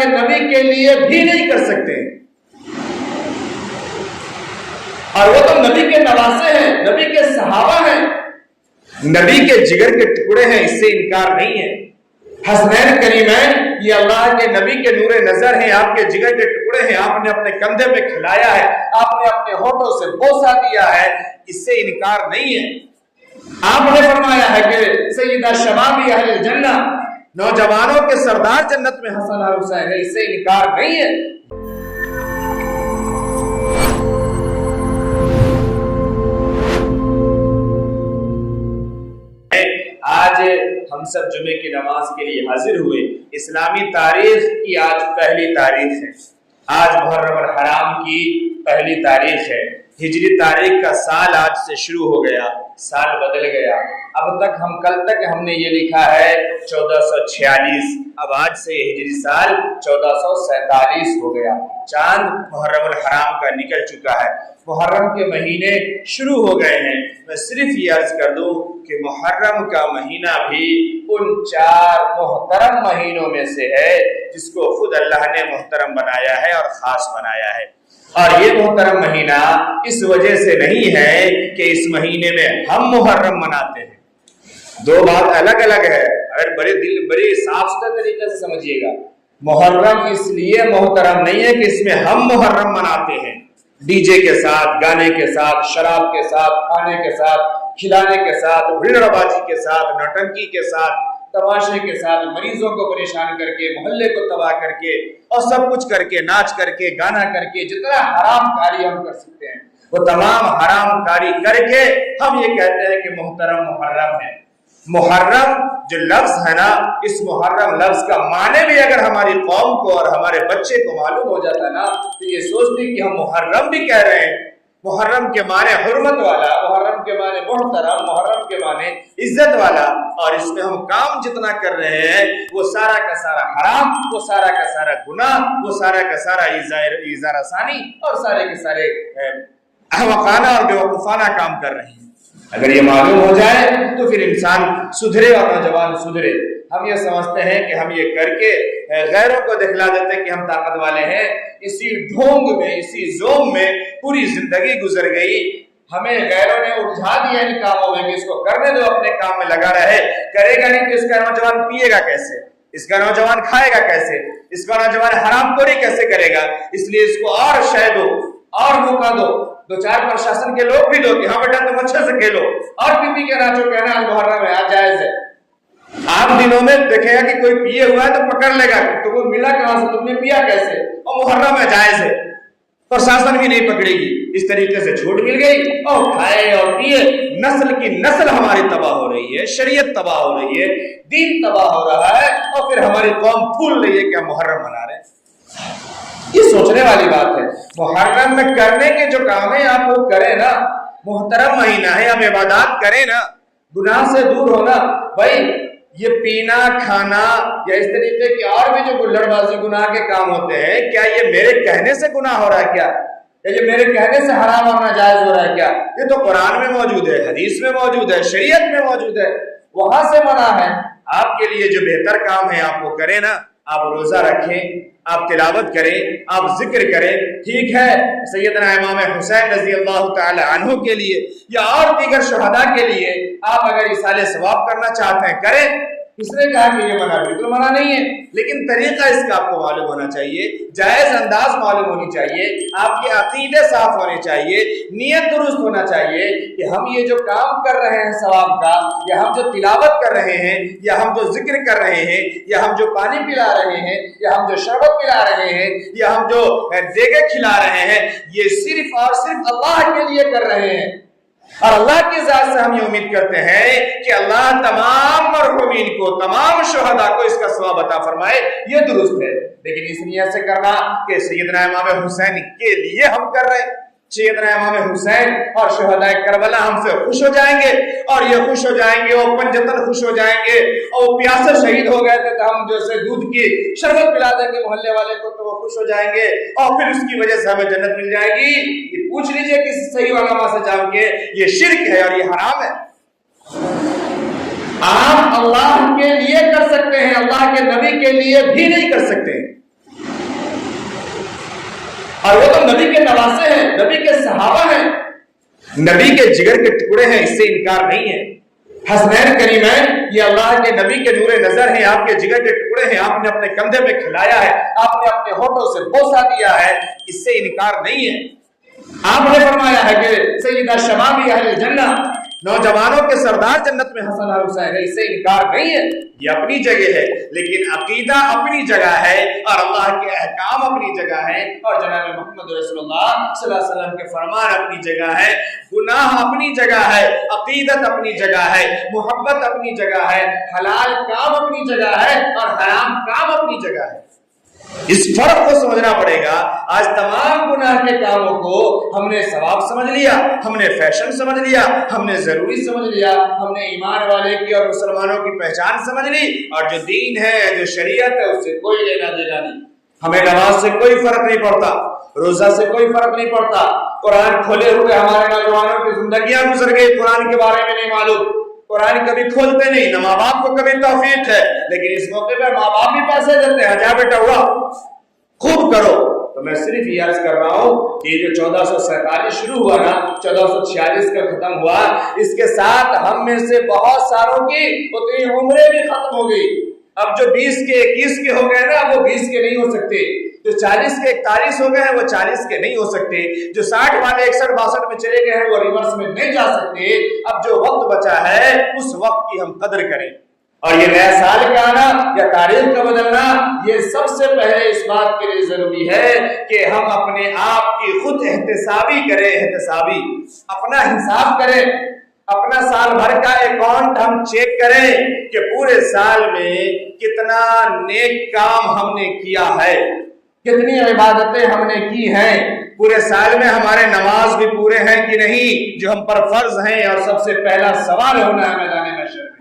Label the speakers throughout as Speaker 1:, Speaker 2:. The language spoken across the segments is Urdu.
Speaker 1: کے نبی کے لیے بھی نہیں کر سکتے، اور وہ تو نبی کے نواسے ہیں، نبی کے صحابہ ہیں، نبی کے جگر کے ٹکڑے ہیں، اس سے انکار نہیں ہے۔ حسنین کریمین یہ اللہ کے نبی کے نور نظر ہیں، آپ کے جگر کے ٹکڑے ہیں، آپ نے اپنے کندھے پہ کھلایا ہے، آپ نے اپنے ہونٹوں سے بوسہ دیا ہے، اس سے انکار نہیں ہے۔ آپ نے فرمایا ہے کہ سیدہ شباب اہل الجنہ، نوجوانوں کے سردار جنت میں حسن اور حسین ہے، اس سے انکار نہیں ہے۔ آج ہم سب جمعے کی نماز کے لیے حاضر ہوئے، اسلامی تاریخ کی آج پہلی تاریخ ہے، آج محرم الحرام کی پہلی تاریخ ہے، ہجری تاریخ کا سال آج سے شروع ہو گیا، سال بدل گیا۔ اب تک کل تک ہم نے یہ لکھا ہے 1446، اب آج سے ہجری سال 1447 ہو گیا، چاند محرم الحرام کا نکل چکا ہے، محرم کے مہینے شروع ہو گئے ہیں۔ میں صرف یہ عرض کر دوں کہ محرم کا مہینہ بھی ان 4 محترم مہینوں میں سے ہے جس کو خود اللہ نے محترم بنایا ہے اور خاص بنایا ہے، اور یہ محترم مہینہ اس وجہ سے نہیں ہے کہ اس مہینے میں ہم محرم مناتے ہیں، دو بات الگ الگ ہے، اگر بڑے صاف ستھرے طریقے سے سمجھیے گا۔ محرم اس لیے محترم نہیں ہے کہ اس میں ہم محرم مناتے ہیں، ڈی جے کے ساتھ، گانے کے ساتھ، شراب کے ساتھ، کھانے کے ساتھ، کھلانے کے ساتھ، بھیڑ بازی کے ساتھ، نوٹنکی کے ساتھ، تماشے کے ساتھ، مریضوں کو پریشان کر کے، محلے کو تباہ کر کے، اور سب کچھ کر کے، ناچ کر کے، گانا کر کے، جتنا حرام کاری ہم کر سکتے ہیں وہ تمام حرام کاری کر کے ہم یہ کہتے ہیں کہ محترم محرم ہے۔ محرم جو لفظ ہے نا، اس محرم لفظ کا معنی بھی اگر ہماری قوم کو اور ہمارے بچے کو معلوم ہو جاتا نا تو یہ سوچتے کہ ہم محرم بھی کہہ رہے ہیں۔ محرم کے معنی حرمت والا، محرم کے معنی محترم، محرم کے معنی عزت والا، اور اس میں ہم کام جتنا کر رہے ہیں وہ سارا کا سارا حرام، وہ سارا کا سارا گناہ، وہ سارا کا سارا ایذا رسانی اور سارے کے سارے احمقانہ اور بیوقوفانہ کام کر رہے ہیں۔ اگر یہ معلوم ہو جائے تو پھر انسان سدھرے اور نوجوان سدھرے۔ ہم یہ سمجھتے ہیں کہ ہم یہ کر کے غیروں کو دکھلا دیتے ہیں کہ ہم طاقت والے ہیں، اسی ڈھونگ میں، اسی زوم میں پوری زندگی گزر گئی، ہمیں غیروں نے الجھا دیا ان کاموں میں کہ اس کو کرنے دو، اپنے کام میں لگا رہے، کرے گا نہیں تو اس کا نوجوان پیے گا کیسے، اس کا نوجوان کھائے گا کیسے، اس کا نوجوان حرام خوری کیسے کرے گا، اس لیے اس کو اور شے دو، اور موقع دو، 2-4 پرشاسن کے لوگ بھی دو کہ ہاں بیٹا تم اچھے سے کھیلو، اور پی کے ناچو، کہنا محرم ہے، آج جائز ہے۔ عام دنوں میں دیکھے گا کہ کوئی پیے ہوا ہے تو پکڑ لے گا کہ تم کو ملا کہاں سے، تم نے پیا کیسے، اور محرم ہے، جائز ہے، پرشاسن بھی نہیں پکڑے گی۔ اس طریقے سے چھوٹ مل گئی اور کھائے اور پیے، نسل کی نسل ہماری تباہ ہو رہی ہے، شریعت تباہ ہو رہی ہے، دین تباہ ہو رہا ہے، اور پھر ہماری قوم بھول رہی ہے کہ ہم محرم منا رہے ہیں۔ یہ سوچنے والی بات ہے۔ محرم میں کرنے کے جو کام ہے آپ وہ کریں نا، محترم مہینہ ہے، ہم عبادات کریں نا، گناہ سے دور ہونا۔ بھائی یہ پینا کھانا یا اس طریقے کے اور بھی جو گلڑ بازی گناہ کے کام ہوتے ہیں، کیا یہ میرے کہنے سے گناہ ہو رہا ہے کیا، یا یہ میرے کہنے سے حرام اور ناجائز ہو رہا ہے کیا؟ یہ تو قرآن میں موجود ہے، حدیث میں موجود ہے، شریعت میں موجود ہے، وہاں سے منع ہے۔ آپ کے لیے جو بہتر کام ہے آپ وہ کریں نا، آپ روزہ رکھیں، آپ تلاوت کریں، آپ ذکر کریں، ٹھیک ہے۔ سیدنا امام حسین رضی اللہ تعالی عنہ کے لیے یا اور دیگر شہداء کے لیے آپ اگر ایصال ثواب کرنا چاہتے ہیں کریں، کس نے کہا کہ یہ منع؟ بالکل منع نہیں ہے، لیکن طریقہ اس کا آپ کو معلوم ہونا چاہیے، جائز انداز معلوم ہونی چاہیے، آپ کے عقیدے صاف ہونے چاہیے، نیت درست ہونا چاہیے کہ ہم یہ جو کام کر رہے ہیں ثواب کا، یا ہم جو تلاوت کر رہے ہیں، یا ہم جو ذکر کر رہے ہیں، یا ہم جو پانی پلا رہے ہیں، یا ہم جو شربت پلا رہے ہیں، یا ہم جو دیگیں کھلا رہے ہیں، یہ صرف اور صرف اللہ کے لیے کر رہے ہیں، اور اللہ کی ذات سے ہم یہ امید کرتے ہیں کہ اللہ تمام مرحومین کو، تمام شہداء کو اس کا ثواب عطا فرمائے، یہ درست ہے۔ لیکن اس نیت سے کرنا کہ سیدنا امام حسین کے لیے ہم کر رہے ہیں، سیدنا امام حسین اور شہداء کربلا ہم سے خوش ہو جائیں گے، اور یہ خوش ہو جائیں گے، وہ پنجتن خوش ہو جائیں گے، اور وہ پیاسے شہید ہو گئے تھے تو ہم جیسے دودھ کی شربت پلا دیں گے محلے والے کو تو وہ خوش ہو جائیں گے، اور پھر اس کی وجہ سے ہمیں جنت مل جائے گی۔ یہ پوچھ لیجئے کسی صحیح علماء سے جان کے، یہ شرک ہے اور یہ حرام ہے۔ آپ اللہ کے لیے کر سکتے ہیں، اللہ کے نبی کے لیے بھی نہیں کر سکتے۔ اور وہ تو نبی کے نواسے ہیں، نبی کے صحابہ ہیں، نبی کے جگر کے ٹکڑے ہیں، اس سے انکار نہیں ہے۔ حسنین کریمین یہ اللہ کے نبی کے نور نظر ہیں، آپ کے جگر کے ٹکڑے ہیں، آپ نے اپنے کندھے پہ کھلایا ہے، آپ نے اپنے ہونٹوں سے بوسہ دیا ہے، اس سے انکار نہیں ہے۔ آپ نے فرمایا ہے کہ سیدہ شباب اہل جنہ، نوجوانوں کے سردار جنت میں حسن اور حسین ہے، اس سے انکار نہیں ہے، یہ اپنی جگہ ہے، لیکن عقیدہ اپنی جگہ ہے اور اللہ کے احکام اپنی جگہ ہے اور جناب محمد رسول اللہ صلی اللہ علیہ وسلم کے فرمان اپنی جگہ ہے، گناہ اپنی جگہ ہے، عقیدت اپنی جگہ ہے، محبت اپنی جگہ ہے، حلال کام اپنی جگہ ہے اور حرام کام اپنی جگہ ہے۔ اس فرق کو سمجھنا پڑے گا۔ آج تمام گناہ کے کاموں کو ہم نے ثواب سمجھ لیا، ہم نے فیشن سمجھ لیا، ہم نے ضروری سمجھ لیا، ہم نے ایمان والے کی اور مسلمانوں کی پہچان سمجھ لی، اور جو دین ہے، جو شریعت ہے، اس سے کوئی لینا دینا نہیں۔ ہمیں نماز سے کوئی فرق نہیں پڑتا، روزہ سے کوئی فرق نہیں پڑتا، قرآن کھولے ہوئے ہمارے نوجوانوں کی زندگیاں گزر گئی، قرآن کے بارے میں نہیں معلوم، قرآن کبھی کھولتے نہیں، نہ ماں باپ کو کبھی توفیق ہے، لیکن اس موقع پر ماں باپ بھی پیسے دیتے ہیں، جا بیٹا ہوا خوب کرو۔ تو میں صرف یہ عرض کر رہا ہوں کہ جو 1447 شروع ہوا نا، 1446 کا ختم ہوا، اس کے ساتھ ہم میں سے بہت ساروں کی اتنی عمریں بھی ختم ہو گئی۔ اب جو 20 کے 21 کے ہو گئے نا، وہ 20 کے نہیں ہو سکتے، جو 40 کے 41 ہو گئے ہیں وہ 40 کے نہیں ہو سکتے، جو 60 والے 61 62 میں چلے گئے ہیں وہ ریورس میں نہیں جا سکتے۔ اب جو وقت بچا ہے اس وقت کی ہم قدر کریں، اور یہ نیا سال کا آنا یا تاریخ کا بدلنا، یہ سب سے پہلے اس بات کے لیے ضروری ہے کہ ہم اپنے آپ کی خود احتسابی کریں، احتسابی اپنا حساب کریں، اپنا سال بھر کا اکاؤنٹ ہم چیک کریں کہ پورے سال میں کتنا نیک کام ہم نے کیا ہے، کتنی عبادتیں ہم نے کی ہیں، پورے سال میں ہمارے نماز بھی پورے ہیں کہ نہیں جو ہم پر فرض ہیں، اور سب سے پہلا سوال ہونا ہے میدان محشر میں،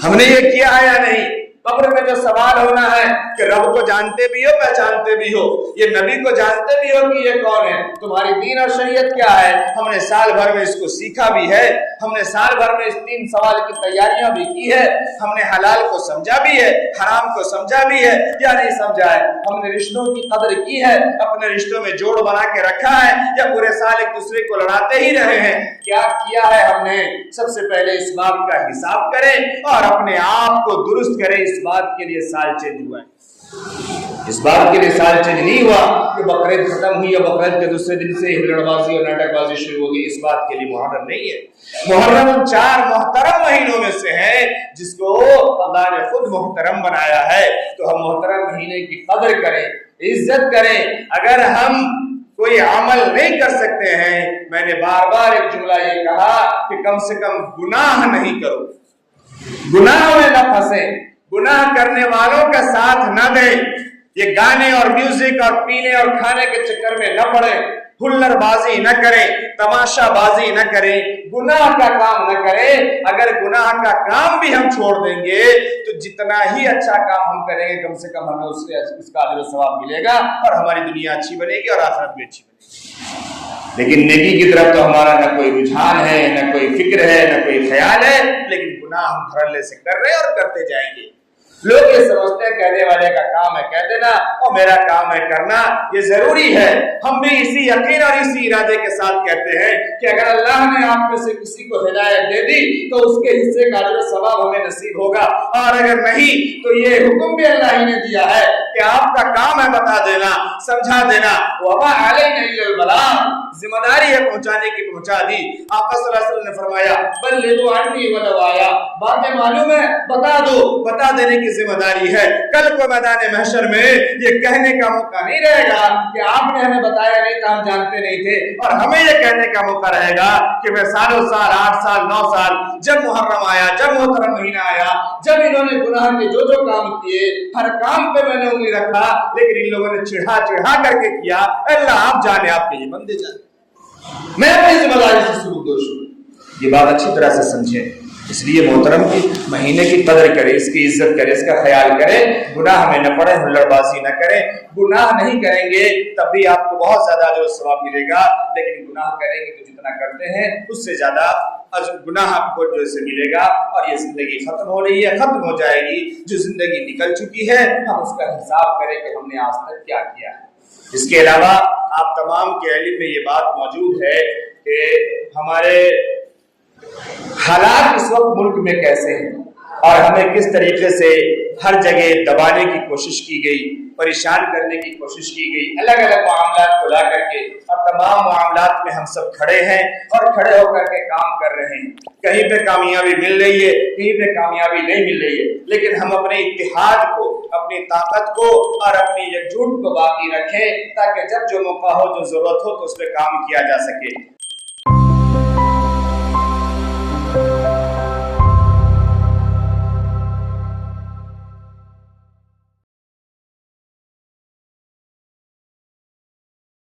Speaker 1: ہم نے یہ کیا ہے یا نہیں۔ قبر میں جو سوال ہونا ہے کہ رب کو جانتے بھی ہو، پہچانتے بھی ہو، یہ نبی کو جانتے بھی ہو کہ یہ کون ہے، تمہاری دین اور شریعت کیا ہے، ہم نے سال بھر میں اس کو سیکھا بھی ہے، ہم نے سال بھر میں اس 3 سوال کی تیاریاں بھی کی ہے، ہم نے حلال کو سمجھا بھی ہے، حرام کو سمجھا بھی ہے یا نہیں سمجھا ہے، ہم نے رشتوں کی قدر کی ہے، اپنے رشتوں میں جوڑ بنا کے رکھا ہے یا پورے سال ایک دوسرے کو لڑاتے ہی رہے ہیں، کیا کیا ہے ہم نے۔ سب سے پہلے اس بات کا حساب کریں اور اپنے آپ کو درست کریں۔ اس بات کے لیے سال چینج ہوا ہے، اس بات کے لیے سال چینج نہیں ہوا کہ بقرعید ختم ہوئی یا بقرعید کے دوسرے دن سے ہلڑ بازی اور ناٹک بازی شروع ہو گئی، اس بات کے لیے محرم نہیں ہے۔ محرم ان 4 محترم مہینوں میں سے ہے جس کو اللہ نے خود محترم بنایا ہے، تو ہم محترم مہینے کی قدر کریں، عزت کریں۔ اگر ہم کوئی عمل نہیں کر سکتے ہیں، میں نے بار بار ایک جملہ یہ کہا کہ کم سے کم گناہ نہیں کرو، گناہ میں نہ پھنسیں، گناہ کرنے والوں کا ساتھ نہ دیں، یہ گانے اور میوزک اور پینے اور کھانے کے چکر میں نہ پڑیں، ہلر بازی نہ کریں، تماشا بازی نہ کریں، گناہ کا کام نہ کریں۔ اگر گناہ کا کام بھی ہم چھوڑ دیں گے تو جتنا ہی اچھا کام ہم کریں گے کم سے کم ہمیں اس کا اجر و ثواب ملے گا اور ہماری دنیا اچھی بنے گی اور آخرت بھی اچھی بنے گی۔ لیکن نیکی کی طرف تو ہمارا نہ کوئی رجحان ہے، نہ کوئی فکر ہے، نہ کوئی خیال ہے، لیکن گناہ ہم دھڑلے سے کر رہے ہیں اور کرتے جائیں گے۔ لوگ یہ سمجھتے ہیں کہنے والے کا کام ہے کہہ دینا اور میرا کام ہے کرنا، یہ ضروری ہے۔ ہم بھی اسی یقین اور اسی ارادے کے ساتھ کہتے ہیں کہ اگر اللہ نے آپ میں سے کسی کو ہدایت دے دی تو اس کے حصے کا اجر و ثواب ہمیں نصیب ہوگا، اور اگر نہیں تو یہ حکم بھی اللہ ہی نے دیا ہے کہ آپ کا کام ہے بتا دینا، سمجھا دینا، وما علینا الا البلاغ، ذمہ داری ہے پہنچانے کی، پہنچا دی۔ آقا صلی اللہ علیہ وسلم نے فرمایا بلغوا عنی ولو آیا، باتیں معلوم ہے بتا دو، بتا دینے کی ذمہ داری ہے۔ کل کو میدان محشر میں یہ کہنے کا موقع نہیں رہے گا کہ آپ نے ہمیں بتایا نہیں تھا، ہم جانتے نہیں تھے، اور ہمیں یہ کہنے کا موقع رہے گا کہ میں سالوں سال 8 سال 9 سال جب محرم آیا، جب محترم مہینہ آیا، جب انہوں نے گناہ کے جو کام کیے ہر کام پہ میں نے انگلی رکھا، لیکن ان لوگوں نے چڑھا کر کے کیا۔ اللہ آپ جانے، آپ کے یہ بندے جانے، میں اپنی ذمہ داری سے سبکدوش ہوں۔ یہ بات اچھی طرح سے سمجھیں، اس لیے محترم کی مہینے کی قدر کرے، اس کی عزت کرے، اس کا خیال کرے، گناہ میں نہ پڑے، ہلڑ بازی نہ کریں۔ گناہ نہیں کریں گے تب بھی آپ کو بہت زیادہ اجر و ثواب ملے گا، لیکن گناہ کریں گے تو جتنا کرتے ہیں اس سے زیادہ گناہ آپ کو جو سے ملے گا، اور یہ زندگی ختم ہو رہی ہے، ختم ہو جائے گی۔ جو زندگی نکل چکی ہے ہم اس کا حساب کریں کہ ہم نے آج تک کیا کیا ہے۔ اس کے علاوہ آپ تمام کے علم میں یہ بات موجود ہے کہ ہمارے حالات اس وقت ملک میں کیسے ہیں اور ہمیں کس طریقے سے ہر جگہ دبانے کی کوشش کی گئی، پریشان کرنے کی کوشش کی گئی، الگ الگ معاملات کو لا کر کے، اور تمام معاملات میں ہم سب کھڑے ہیں اور کھڑے ہو کر کے کام کر رہے ہیں۔ کہیں پہ کامیابی مل رہی ہے، کہیں پہ کامیابی نہیں مل رہی ہے، لیکن ہم اپنے اتحاد کو، اپنی طاقت کو اور اپنی یکجہت کو باقی رکھیں تاکہ جب جو موقع ہو، جو ضرورت ہو تو اس پہ کام کیا جا سکے۔